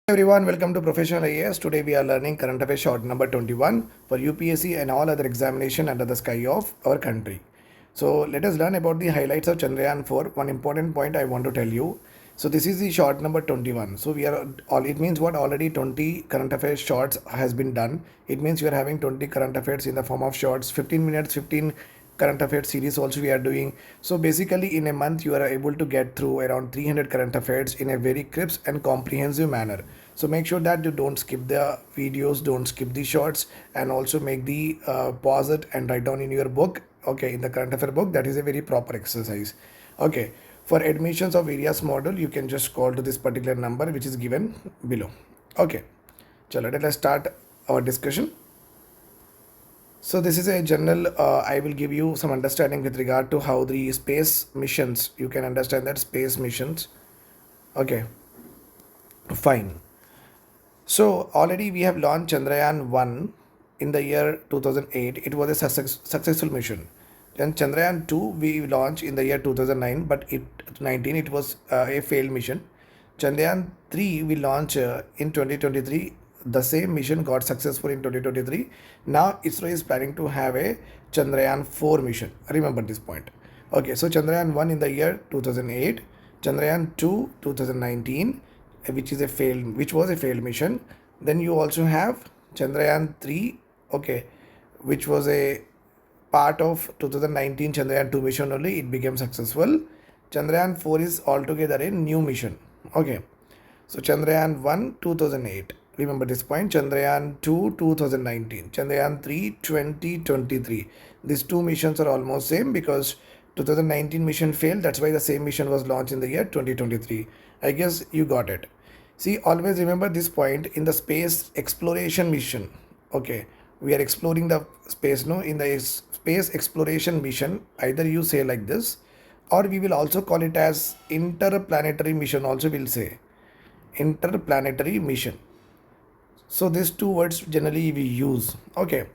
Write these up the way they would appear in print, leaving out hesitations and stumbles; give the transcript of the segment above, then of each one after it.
Everyone, welcome to Professional IAS. Today we are learning current affairs short number 21 for UPSC and all other examination under the sky of our country. So let us learn about the highlights of Chandrayaan-4. One important point I want to tell you. So this is the short number 21. So we are all, it means what, already 20 current affairs shorts has been done. It means you are having 20 current affairs in the form of shorts, 15 minutes, 15 current affairs series also we are doing. So basically in a month you are able to get through around 300 current affairs in a very crisp and comprehensive manner. So make sure that you don't skip the videos, don't skip the shorts, and also make the pause it and write down in your book, okay, in the current affair book. That is a very proper exercise. Okay, for admissions of various module you can just call to this particular number which is given below. Okay, so let us start our discussion. So this is a general, I will give you some understanding with regard to how the space missions, you can understand that space missions. Okay, fine. So already we have launched Chandrayaan-1 in the year 2008. It was a successful mission. Then Chandrayaan-2 we launched in the year 2009, but it was a failed mission. Chandrayaan-3 we launched in 2023. The same mission got successful in 2023. Now ISRO is planning to have a Chandrayaan-4 mission. Remember this point. Okay, so Chandrayaan-1 in the year 2008, Chandrayaan-2 2019, which was a failed mission. Then you also have Chandrayaan-3, okay, which was a part of 2019 Chandrayaan-2 mission only. It became successful. Chandrayaan-4 is altogether a new mission. Okay, so Chandrayaan-1 2008. Remember this point. Chandrayaan-2 2019, Chandrayaan-3 2023. These two missions are almost same because 2019 mission failed. That's why the same mission was launched in the year 2023. I guess you got it. See, always remember this point in the space exploration mission. Okay, we are exploring the space. No, in the space exploration mission, either you say like this, or we will also call it as interplanetary mission. Also, we'll say interplanetary mission. So these two words generally we use. Okay,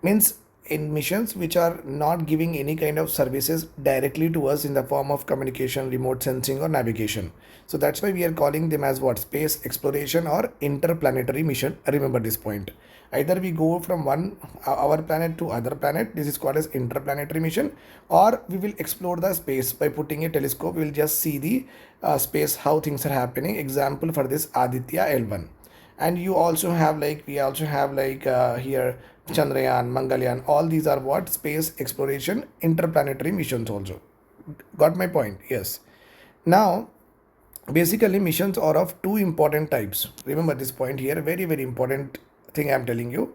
means in missions which are not giving any kind of services directly to us in the form of communication, remote sensing or navigation. So that's why we are calling them as what, space exploration or interplanetary mission. Remember this point. Either we go from our planet to other planet, this is called as interplanetary mission, or we will explore the space by putting a telescope. We will just see the space, how things are happening. Example for this, Aditya L1. And you also have we also have here Chandrayaan, Mangalyaan. All these are what, space exploration interplanetary missions also. Got my point? Yes. Now basically missions are of two important types. Remember this point here, very important thing I am telling you.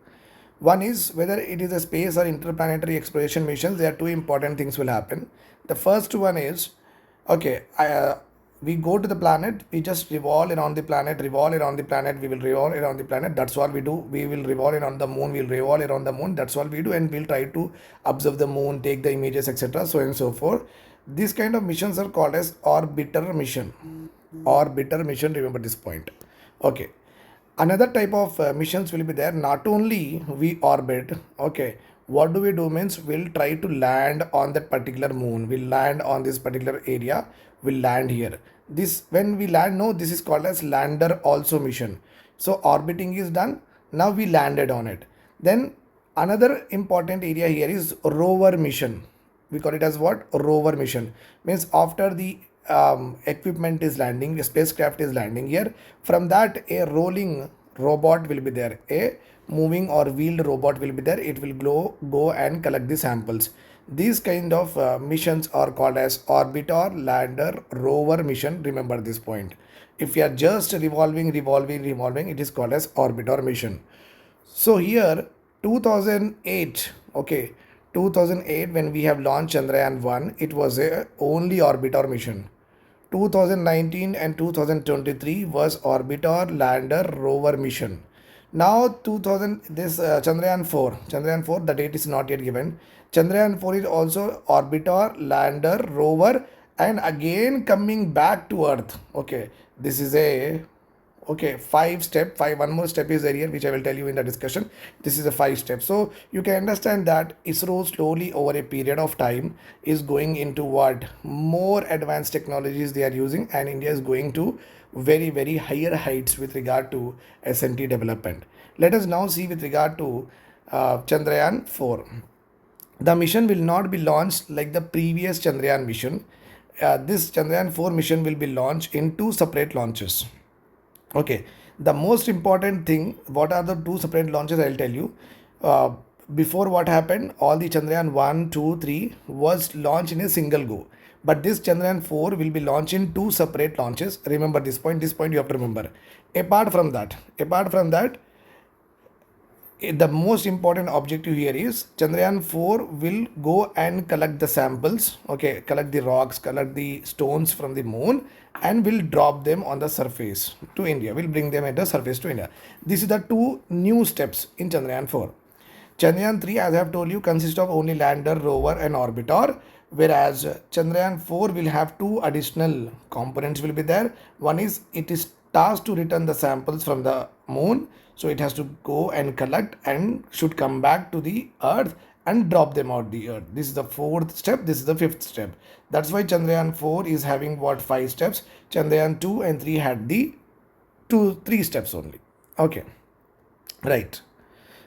One is whether it is a space or interplanetary exploration missions. There are two important things will happen. The first one is, okay, we go to the planet, we just revolve around the planet, we will revolve around the planet. That's all we do. We will revolve around the moon, we'll revolve around the moon. That's all we do, and we'll try to observe the moon, take the images, etc. So and so forth. These kind of missions are called as orbiter mission. Orbiter mission, remember this point. Okay. Another type of missions will be there. Not only we orbit, okay, what do we do means we'll try to land on that particular moon, we'll land on this particular area, we'll land here. This, when we land, no, this is called as lander also mission. So orbiting is done, now we landed on it. Then another important area here is rover mission. We call it as what, rover mission. Means after the equipment is landing, a spacecraft is landing here, from that a rolling robot will be there, a moving or wheeled robot will be there. It will go and collect the samples. These kind of missions are called as orbiter, lander, rover mission. Remember this point. If you are just revolving, it is called as orbiter mission. So here 2008, okay, 2008 when we have launched Chandrayaan-1, it was a only orbiter mission. 2019 and 2023 was orbiter, lander, rover mission. Now Chandrayaan-4, the date is not yet given. Chandrayaan-4 is also orbiter, lander, rover, and again coming back to Earth. Okay, this is a Okay, one more step is there here, which I will tell you in the discussion. This is a 5 step. So you can understand that ISRO slowly over a period of time is going into what more advanced technologies they are using, and India is going to very higher heights with regard to SNT development. Let us now see with regard to Chandrayaan 4. The mission will not be launched like the previous Chandrayaan mission. This Chandrayaan 4 mission will be launched in 2 separate launches. Okay, the most important thing, what are the 2 separate launches? I'll tell you. Uh, Before, what happened, all the Chandrayaan 1, 2, 3 was launched in a single go. But this Chandrayaan 4 will be launched in 2 separate launches. Remember this point you have to remember. Apart from that, the most important objective here is Chandrayaan 4 will go and collect the samples, okay, collect the rocks, collect the stones from the moon, and will drop them on the surface to India, will bring them at the surface to India. This is the 2 new steps in Chandrayaan 4. Chandrayaan 3, as I have told you, consists of only lander, rover and orbiter, whereas Chandrayaan 4 will have 2 additional components will be there. One is it is tasked to return the samples from the moon, so it has to go and collect and should come back to the earth and drop them out the earth. This is the 4th step, this is the 5th step. That's why Chandrayaan 4 is having what 5 steps. Chandrayaan 2 and 3 had the 3 steps only. Okay, right.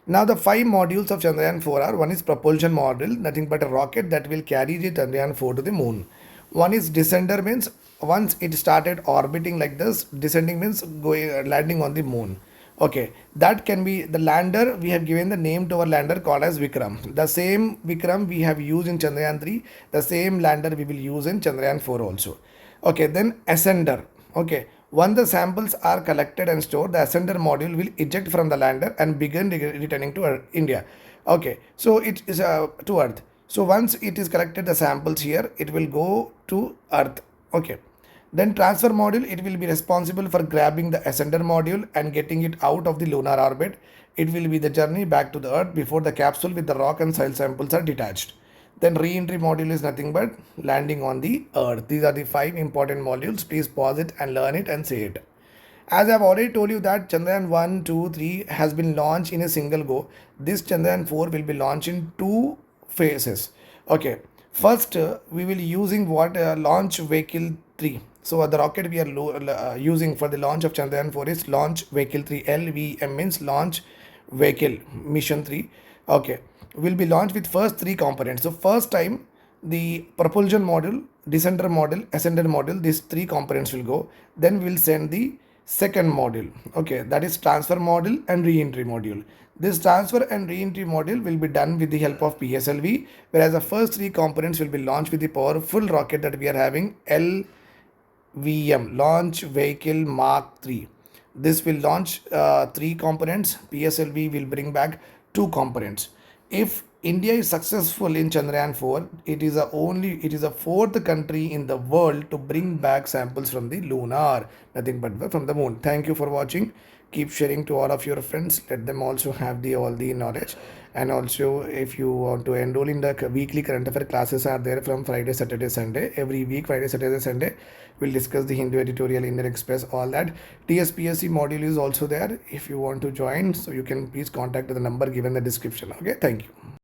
Now the 5 modules of Chandrayaan 4 are: one is propulsion module, nothing but a rocket that will carry the Chandrayaan 4 to the moon. One is descender, means once it started orbiting like this, descending means going landing on the moon. Okay, that can be the lander. We have given the name to our lander called as Vikram. The same Vikram we have used in Chandrayaan 3, the same lander we will use in Chandrayaan 4 also. Okay, then ascender. Okay, once the samples are collected and stored, the ascender module will eject from the lander and begin returning to India. Okay, so it is to Earth. So once it is collected the samples here, it will go to Earth. Okay. Then transfer module, it will be responsible for grabbing the ascender module and getting it out of the lunar orbit. It will be the journey back to the Earth before the capsule with the rock and soil samples are detached. Then re-entry module is nothing but landing on the Earth. These are the 5 important modules. Please pause it and learn it and say it. As I've already told you that Chandrayaan 1, 2, 3 has been launched in a single go. This Chandrayaan 4 will be launched in 2 phases. Okay. First, we will using what launch vehicle 3. So the rocket we are using for the launch of Chandrayaan 4 is launch vehicle 3. LVM means launch vehicle mission 3. Okay, will be launched with first 3 components. So first time the propulsion module, descender module, ascender module, these 3 components will go. Then we will send the second module. Okay, that is transfer module and re-entry module. This transfer and re-entry module will be done with the help of PSLV, whereas the first 3 components will be launched with the powerful rocket that we are having, LVM, Launch Vehicle Mark 3. This will launch 3 components. PSLV will bring back 2 components. If India is successful in Chandrayaan 4, it is the 4th country in the world to bring back samples from the lunar, nothing but from the moon. Thank you for watching. Keep sharing to all of your friends. Let them also have all the knowledge. And also, if you want to enroll in the weekly current affair classes are there from Friday, Saturday, Sunday. Every week, Friday, Saturday, Sunday, we'll discuss the Hindu editorial, Indian Express, all that. tspsc module is also there if you want to join. So you can please contact the number given in the description. Okay, thank you.